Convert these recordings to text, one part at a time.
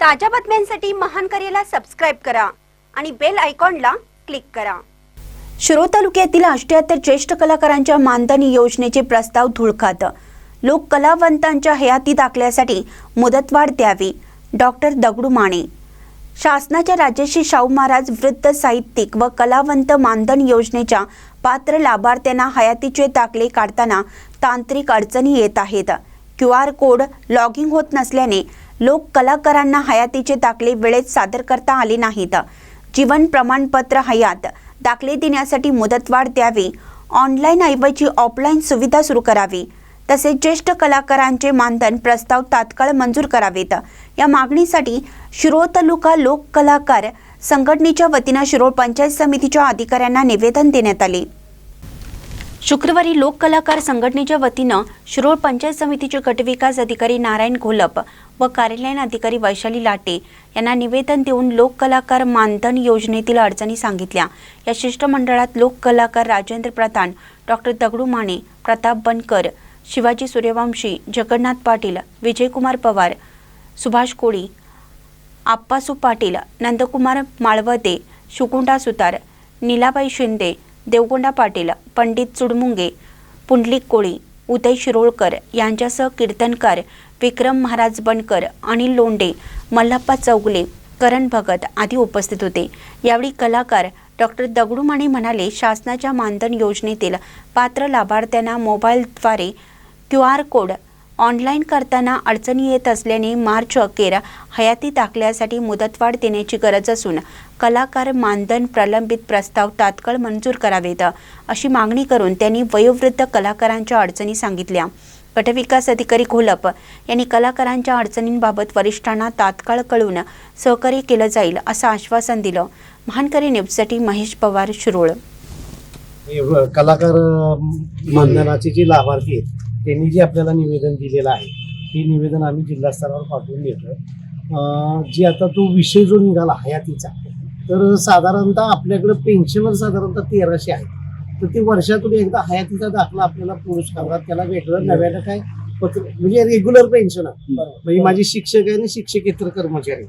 ताज्या बातम्यांसाठी महान करेला सबस्क्राइब करा आणि बेल आयकॉनला क्लिक करा। शिरोळ तालुक्यातील 78 ज्येष्ठ कलाकारांच्या मानधन योजनेचे प्रस्ताव धुळखात। लोक कलावंतांच्या हयाती दाखल्यासाठी मुदतवाढ द्यावी। डॉक्टर दगडू माने। शासनाच्या राजर्षी शाहू महाराज वृद्ध साहित्यिक व कलावंत मानधन योजनेच्या पात्र लाभार्थ्यांना हयातीचे दाखले काढताना तांत्रिक अडचणी येत आहेत। QR कोड लॉगिंग होत नसल्याने लोक कलाकारांना हयातीचे दाखले वेळेत सादर करता आले नाहीत। जीवन प्रमाणपत्र हयात दाखले देण्यासाठी मुदतवाढ द्यावी। ऑनलाईन ऐवजी ऑफलाईन सुविधा सुरू करावी। तसेच ज्येष्ठ कलाकारांचे मानधन प्रस्ताव तात्काळ मंजूर करावेत। या मागणीसाठी शिरोळ तालुका लोक कलाकार संघटनेच्या वतीने शिरोळ पंचायत समितीच्या अधिकाऱ्यांना निवेदन देण्यात आले। शुक्रवारी लोक कलाकार संघटनेच्या वतीने शिरोळ पंचायत समितीचे गटविकास अधिकारी नारायण घोलप व कार्यालयीन अधिकारी वैशाली लाटे यांना निवेदन देऊन लोक कलाकार मानधन योजनेतील अडचणी सांगितल्या। या शिष्टमंडळात लोक कलाकार राजेंद्र प्रधान, डॉक्टर दगडू माने, प्रताप बनकर, शिवाजी सूर्यवंशी, जगन्नाथ पाटील, विजयकुमार पवार, सुभाष कोळी, आप्पासू पाटील, नंदकुमार माळवते, शुकुंडा सुतार, नीलाबाई शिंदे, देवगोंडा पाटील, पंडित चुडमुंगे, पुंडलिक कोळी, उदय शिरोळकर यांच्यासह कीर्तनकार विक्रम महाराज बनकर, अनिल लोंडे, मल्हाप्पा चौगले, करण भगत आदी उपस्थित होते। यावेळी कलाकार डॉक्टर दगडू माने म्हणाले, शासनाच्या मानधन योजनेतील पात्र लाभार्थ्यांना मोबाईलद्वारे QR कोड ऑनलाईन करताना अडचणी येत असल्याने मार्च अखेर हयाती दाखल्यासाठी मुदतवाढ देण्याची गरज असून कलाकार मानधन प्रलंबित प्रस्ताव तात्काळ मंजूर करावेत अशी मागणी करून त्यांनी वयोवृद्ध कलाकारांच्या अडचणी सांगितल्या। गटविकास अधिकारी घोलप यांनी कलाकारांच्या अडचणींबाबत वरिष्ठांना तात्काळ कळवून सहकार्य केलं जाईल असं आश्वासन दिलं। महानकरी न्यूजसाठी महेश पवार, शिरोळ। कलाकार मानधनाचे जे लाभार्थी आहेत त्यांनी जे आपल्याला निवेदन दिलेलं आहे हे निवेदन आम्ही जिल्हा स्तरावर पाठवून देतोय। जे आता तो विषय जो निघाला हयातीचा, तर साधारणतः आपल्याकडे पेन्शनर साधारणतः 1300 आहे। तर ते वर्षातून एकदा हयातीचा दाखला आपल्याला पुरस्कार त्याला वेगळं नव्यानं काय पत्र म्हणजे रेग्युलर पेन्शन आहे, म्हणजे माझे शिक्षक आहे आणि शिक्षकेतर कर्मचारी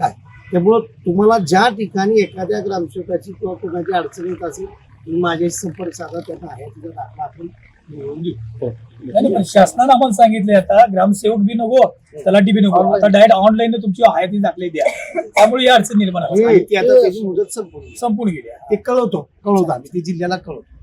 काय। त्यामुळं तुम्हाला ज्या ठिकाणी एखाद्या ग्रामसेवकाची किंवा कोणाची अडचण येत असेल माझ्याशी संपर्क साधा, त्याचा हयातीचा दाखला आपण मिळवून घेऊ। पण शासनाने आपण सांगितले आता ग्रामसेवक बी नको, तलाठी बी नको, आता डायरेक्ट ऑनलाईन तुमची हयाती दाखले द्या। त्यामुळे या अडचण निर्माण आता त्याची मुदत संपून गेली। ते कळवतो आम्ही ते जिल्ह्याला कळवतो।